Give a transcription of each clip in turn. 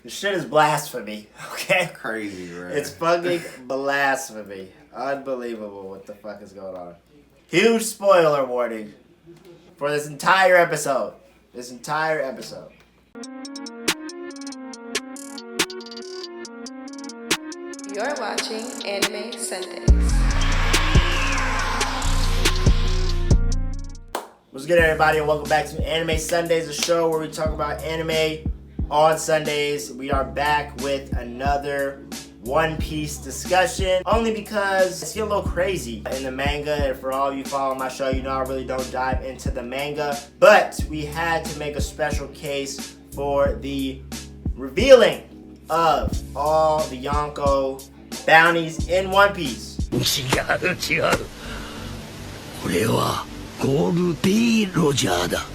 This shit is blasphemy, okay? Crazy, right? It's fucking blasphemy. Unbelievable what the fuck is going on. Huge spoiler warning for this entire episode. This entire episode. You're watching Anime Sundays. What's good, everybody, and welcome back to Anime Sundays, a show where we talk about anime on Sundays. We are back with another One Piece discussion, only because it's getting a little crazy in the manga, and for all of you following my show, you know I really don't dive into the manga, but we had to make a special case for the revealing of all the Yonko bounties in One Piece. 違う。これはゴールディロジャーだ。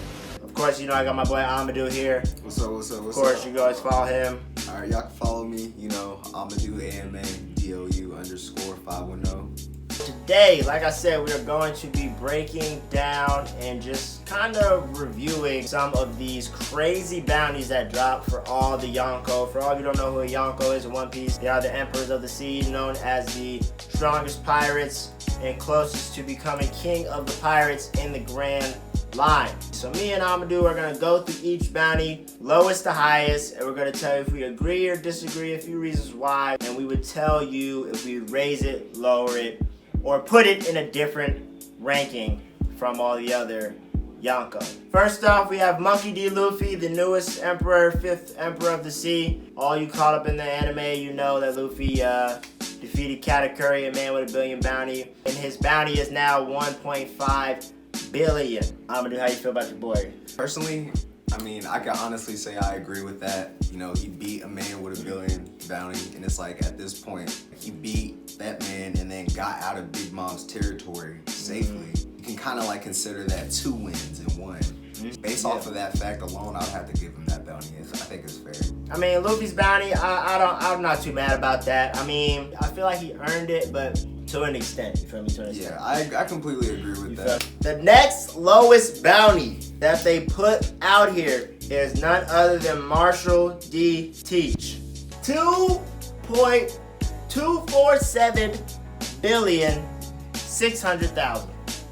Of course, you know I got my boy Amadou here. What's up? Of course, you guys follow him. Alright, y'all can follow me, you know, Amadou Anime, DOU_510. Today, like I said, we are going to be breaking down and just kind of reviewing some of these crazy bounties that drop for all the Yonko. For all of you who don't know who a Yonko is in One Piece, they are the Emperors of the Sea, known as the strongest pirates and closest to becoming king of the pirates in the Grand Line. So me and Amadou are going to go through each bounty, lowest to highest, and we're going to tell you if we agree or disagree, a few reasons why, and we would tell you if we raise it, lower it, or put it in a different ranking from all the other Yonko. First off, we have Monkey D. Luffy, the newest emperor, 5th emperor of the sea. All you caught up in the anime, you know that Luffy defeated Katakuri, a man with a billion bounty, and his bounty is now 1.5 billion. Amadou, how you feel about your boy? Personally, I mean, I can honestly say I agree with that. You know, he beat a man with a billion bounty, and it's like at this point, he beat that man and then got out of Big Mom's territory safely. You can kind of like consider that 2 wins in one. Based off of that fact alone, I'd have to give him that bounty. I think it's fair. I mean, Luffy's bounty, I'm not too mad about that. I mean, I feel like he earned it, but to an extent, you feel me? To an extent. Yeah, I completely agree with that. The next lowest bounty that they put out here is none other than Marshall D. Teach. 2.247 billion 600,000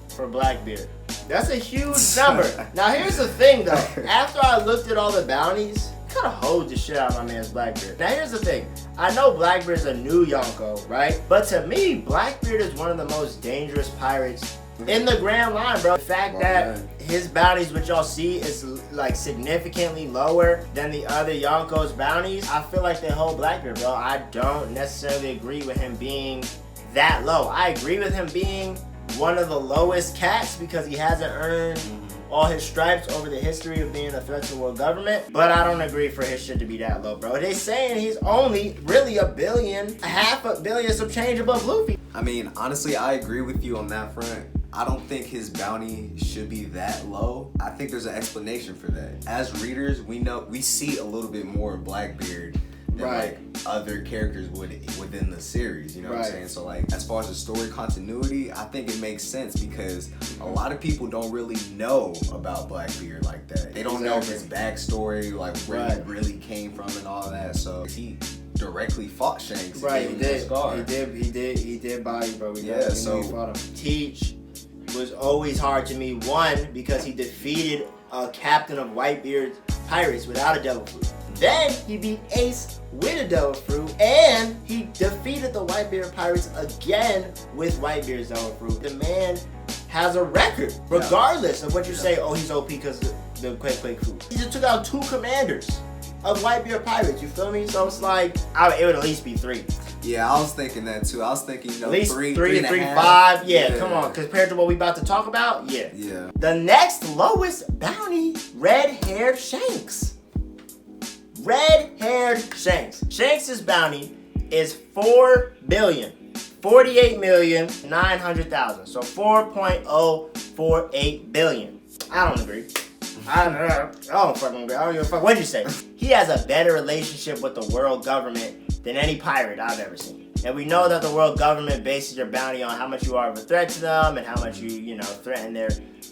for Blackbeard. That's a huge number. Now here's the thing though. After I looked at all the bounties, kind of hoed the shit out of my man's Blackbeard. Now here's the thing. I know Blackbeard's a new Yonko, right? But to me, Blackbeard is one of the most dangerous pirates in the Grand Line, bro. The fact that his bounties, which y'all see, is like significantly lower than the other Yonko's bounties, I feel like they hold Blackbeard, bro. I don't necessarily agree with him being that low. I agree with him being one of the lowest cats because he hasn't earned all his stripes over the history of being a threat to the world government, but I don't agree for his shit to be that low, bro. They saying he's only really a billion, half a billion, some change above Luffy. I mean, honestly, I agree with you on that front. I don't think his bounty should be that low. I think there's an explanation for that. As readers, we see a little bit more of Blackbeard than like other characters would within the series, you know what I'm saying? So like, as far as the story continuity, I think it makes sense because a lot of people don't really know about Blackbeard like that. They don't know his backstory, like where he really came from and all that. So he directly fought Shanks. Right, he did body, bro. We fought him. Teach was always hard to me. One, because he defeated a captain of Whitebeard's pirates without a devil fruit. Then he beat Ace with a devil fruit, and he defeated the Whitebeard pirates again with Whitebeard's devil fruit. The man has a record, regardless of what you say. Oh, he's OP because the Quake fruit. He just took out 2 commanders of Whitebeard pirates. You feel me? So it's like it would at least be 3. Yeah, I was thinking that too. I was thinking, you know, at least 3, 5. Yeah, come on. Compared to what we about to talk about, yeah. The next lowest bounty, red-haired Shanks. Red-haired Shanks. Shanks' bounty is 4,048,900,000. So 4.048 billion. I don't agree. I don't fucking agree. I don't give a fuck. What'd you say? He has a better relationship with the world government than any pirate I've ever seen. And we know that the world government bases your bounty on how much you are of a threat to them and how much you threaten their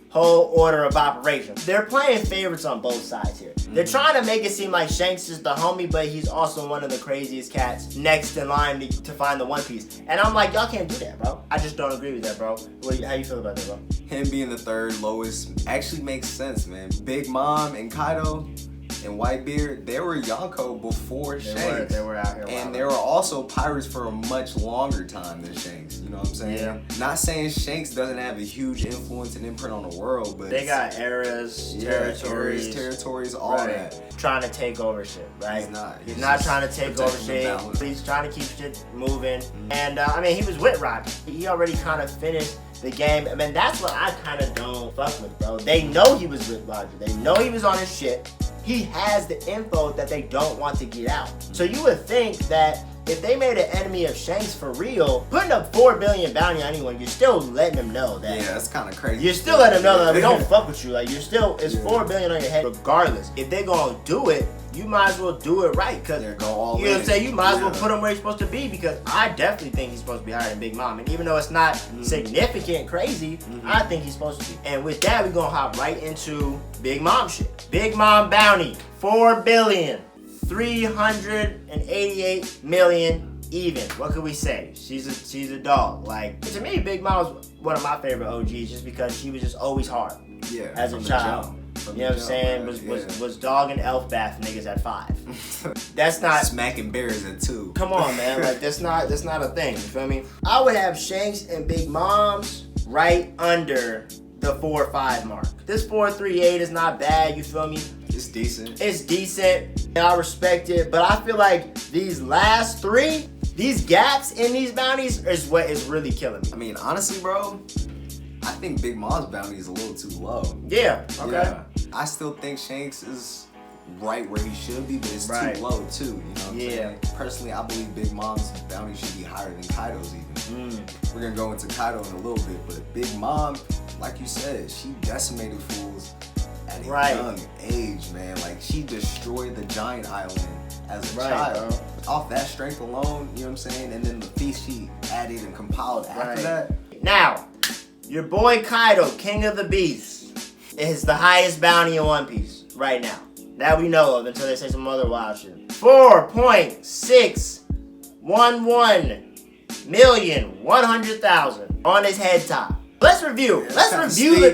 whole order of operations. They're playing favorites on both sides here. They're trying to make it seem like Shanks is the homie, but he's also one of the craziest cats next in line to find the One Piece. And I'm like, y'all can't do that, bro. I just don't agree with that, bro. How you feel about that, bro? Him being the third lowest actually makes sense, man. Big Mom and Kaido and Whitebeard, they were Yonko before Shanks. They were out here. And they were also pirates for a much longer time than Shanks. You know what I'm saying? Yeah. Not saying Shanks doesn't have a huge influence and imprint on the world, but they got eras, territories, all that. Trying to take over shit, right? He's not. He's not trying to take over shit. He's trying to keep shit moving. And I mean, he was with Roger. He already kind of finished the game. I mean, that's what I kind of don't fuck with, bro. They know he was with Roger. They know he was on his shit. He has the info that they don't want to get out. So you would think that if they made an enemy of Shanks for real, putting up 4 billion bounty on anyone, you're still letting them know that. Yeah, that's kind of crazy. You're still letting them know that we don't fuck with you. Like, it's 4 billion on your head regardless. If they're gonna do it, you might as well do it right. Cause go all you know what I'm saying? You might as well put him where he's supposed to be, because I definitely think he's supposed to be higher than Big Mom. And even though it's not significant crazy, I think he's supposed to be. And with that, we're gonna hop right into Big Mom shit. Big Mom bounty, 4,388 million even. What could we say? She's a dog. Like, to me, Big Mom's one of my favorite OGs just because she was just always hard. Yeah. As a child. You know what I'm saying? Was dogging elf bath niggas at 5. That's not smacking bears at 2. Come on, man. Like, that's not a thing. You feel me? I would have Shanks and Big Mom's right under the 4-5 mark. This 438 is not bad. You feel me? It's decent. It's decent, and I respect it. But I feel like these last 3, these gaps in these bounties is what is really killing me. I mean, honestly, bro, I think Big Mom's bounty is a little too low. Yeah. Okay. Yeah. I still think Shanks is right where he should be, but it's too low too. You know what I'm saying? Personally, I believe Big Mom's bounty should be higher than Kaido's even. We're gonna go into Kaido in a little bit, but Big Mom, like you said, she decimated fools at a young age, man. Like, she destroyed the giant island as a child. Bro. Off that strength alone, you know what I'm saying? And then the feast she added and compiled after that. Now, your boy Kaido, King of the Beasts, is the highest bounty in One Piece right now. That we know of until they say some other wild shit. 4.611,100,000 on his head top. Let's review. Let's review the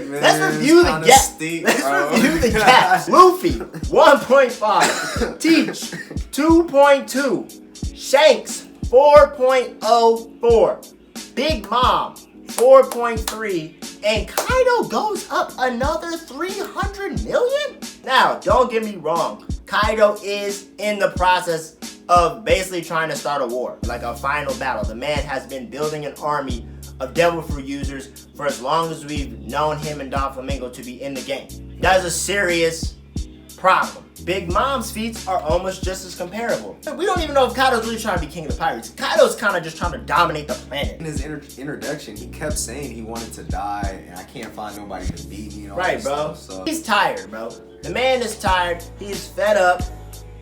gaps. Luffy, 1.5. Teach, 2.2. Shanks, 4.04. Big Mom, 4.3. And Kaido goes up another 300 million? Now, don't get me wrong. Kaido is in the process of basically trying to start a war, like a final battle. The man has been building an army of Devil Fruit users for as long as we've known him and Don Flamingo to be in the game. That is a serious problem. Big Mom's feats are almost just as comparable. We don't even know if Kaido's really trying to be king of the pirates. Kaido's kind of just trying to dominate the planet. In his introduction, he kept saying he wanted to die, and I can't find nobody to beat me. And all that bro. Stuff, so. He's tired, bro. The man is tired. He's fed up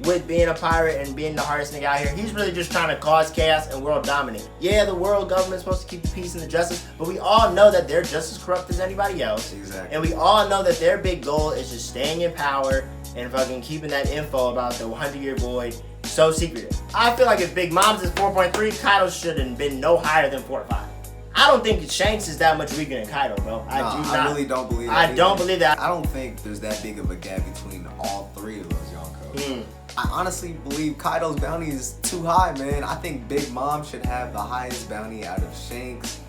with being a pirate and being the hardest nigga out here. He's really just trying to cause chaos and world dominate. Yeah, the world government's supposed to keep the peace and the justice, but we all know that they're just as corrupt as anybody else. Exactly. And we all know that their big goal is just staying in power and fucking keeping that info about the 100-year void so secretive. I feel like if Big Mom's is 4.3, Kaido should have been no higher than 4 or 5. I don't think Shanks is that much weaker than Kaido, bro. I really don't believe that. I don't believe that. I don't think there's that big of a gap between all 3 of those Yonko. I honestly believe Kaido's bounty is too high, man. I think Big Mom should have the highest bounty out of Shanks,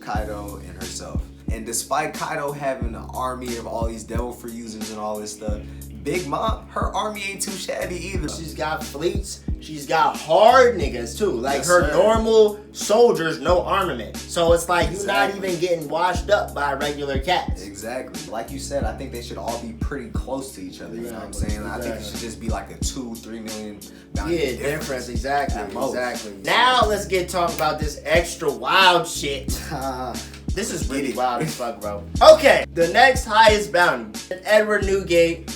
Kaido, and herself. And despite Kaido having an army of all these Devil Fruit users and all this stuff, Big Mom, her army ain't too shabby either. She's got fleets. She's got hard niggas too. Like her normal soldiers, no armament. So it's like you're not even getting washed up by regular cats. Exactly. Like you said, I think they should all be pretty close to each other. You know what I'm saying? I think it should just be like a 2-3 million bounty difference. Exactly. Now let's get talking about this extra wild shit. This is really wild as fuck, bro. Okay, the next highest bounty. Edward Newgate,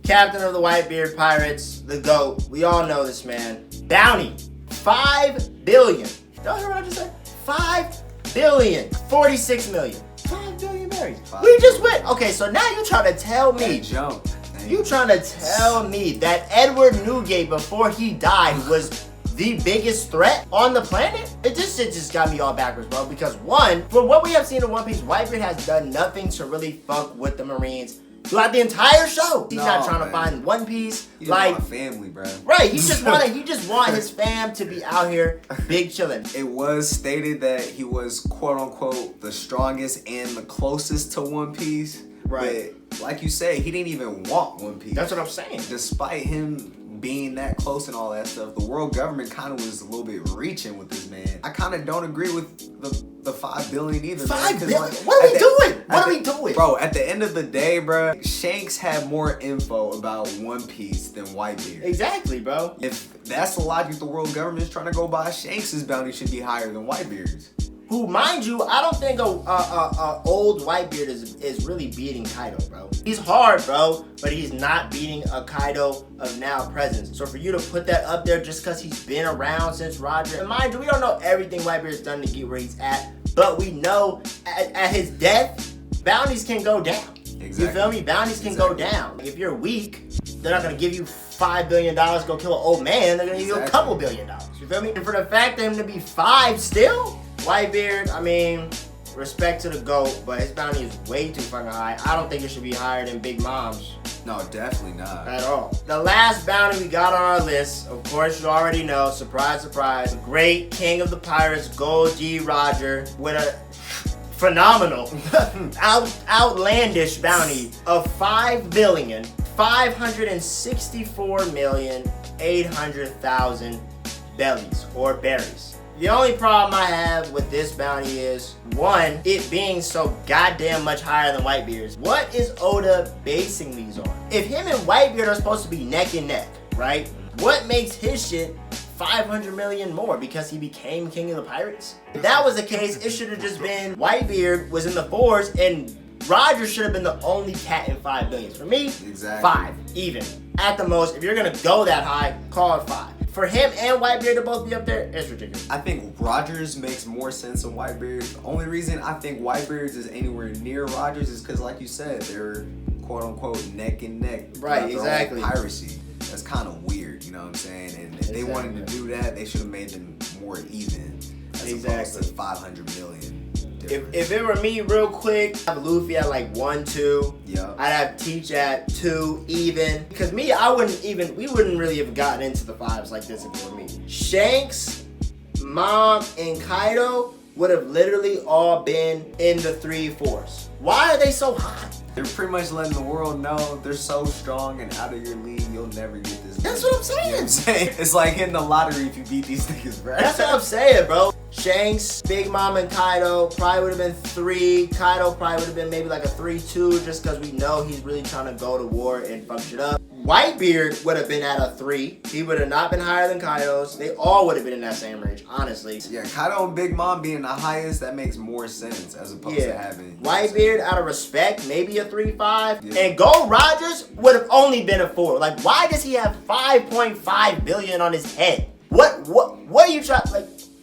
captain of the Whitebeard Pirates, the GOAT. We all know this man. Bounty, 5 billion. Y'all hear what I just said? 5 billion. 46 million. 5 billion berries. We just went. Okay, so now you trying to tell me. Jump. You trying to tell me that Edward Newgate, before he died, was the biggest threat on the planet? This shit just got me all backwards, bro. Because one, from what we have seen in One Piece, Whitebeard has done nothing to really fuck with the Marines throughout the entire show. He's not trying to find One Piece. He like want family, bro. Right. He just want his fam to be out here big chilling. It was stated that he was quote unquote the strongest and the closest to One Piece. Right. But like you say, he didn't even want One Piece. That's what I'm saying. Despite him being that close and all that stuff, the world government kind of was a little bit reaching with this man. I kind of don't agree with the 5 billion either. 5 billion? Like, what are we doing? What are we doing? Bro, at the end of the day, bro, Shanks had more info about One Piece than Whitebeard. Exactly, bro. If that's the logic the world government is trying to go by, Shanks' bounty should be higher than Whitebeard's. Who, mind you, I don't think a old Whitebeard is really beating Kaido, bro. He's hard, bro, but he's not beating a Kaido of now presence. So for you to put that up there just because he's been around since Roger, and mind you, we don't know everything Whitebeard's done to get where he's at, but we know at his death, bounties can go down. Exactly. You feel me? Bounties can go down. If you're weak, they're not gonna give you $5 billion to go kill an old man. They're gonna give you a couple $1 billion. You feel me? And for the fact that him to be 5 still, Whitebeard, I mean, respect to the GOAT, but his bounty is way too fucking high. I don't think it should be higher than Big Mom's. No, definitely not. At all. The last bounty we got on our list, of course you already know, surprise, surprise, the great king of the pirates, Gold G. Roger, with a phenomenal, outlandish bounty of 5,564,800,000 bellies or berries. The only problem I have with this bounty is, one, it being so goddamn much higher than Whitebeard's. What is Oda basing these on? If him and Whitebeard are supposed to be neck and neck, right? What makes his shit 500 million more? Because he became king of the pirates? If that was the case, it should have just been Whitebeard was in the 4s and Roger should have been the only cat in 5 billion. For me, exactly. 5, even. At the most, if you're gonna go that high, call it 5. For him and Whitebeard to both be up there, it's ridiculous. I think Rogers makes more sense than Whitebeard. The only reason I think Whitebeard's is anywhere near Rogers is because, like you said, they're quote unquote neck and neck. Right, exactly. Piracy. That's kind of weird, you know what I'm saying? And if they wanted to do that, they should have made them more even. As opposed to 500 million. If it were me, real quick, I'd have Luffy at like 1, 2. Yeah. I'd have Teach at 2, even. Because me, we wouldn't really have gotten into the 5s like this if it were me. Shanks, Mom, and Kaido would have literally all been in the 3, 4s. Why are they so high? They're pretty much letting the world know they're so strong and out of your league, you'll never get this. That's what I'm saying. You know what I'm saying? It's like hitting the lottery if you beat these niggas, bro. That's what I'm saying, bro. Shanks, Big Mom, and Kaido probably would have been 3. Kaido probably would have been maybe like a 3-2 just because we know he's really trying to go to war and fuck shit up. Whitebeard would have been at a 3. He would have not been higher than Kaido's. They all would have been in that same range, honestly. Yeah, Kaido and Big Mom being the highest, that makes more sense as opposed to having... Whitebeard, out of respect, maybe a 3-5. Yeah. And Gold Rogers would have only been a 4. Like, why does he have 5.5 billion on his head? What are you trying...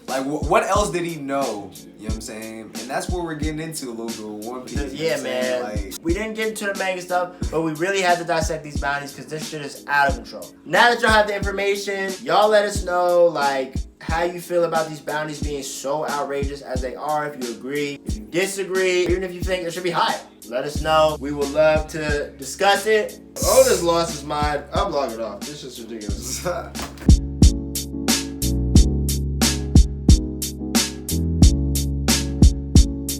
Like, what else did he know? You know what I'm saying? And that's where we're getting into a little bit of One Piece. Yeah, man. Like, we didn't get into the manga stuff, but we really had to dissect these bounties because this shit is out of control. Now that y'all have the information, y'all let us know, like, how you feel about these bounties being so outrageous as they are. If you agree, if you disagree, even if you think it should be higher. Let us know. We would love to discuss it. Oda's lost his mind. I'm logging off. This is ridiculous.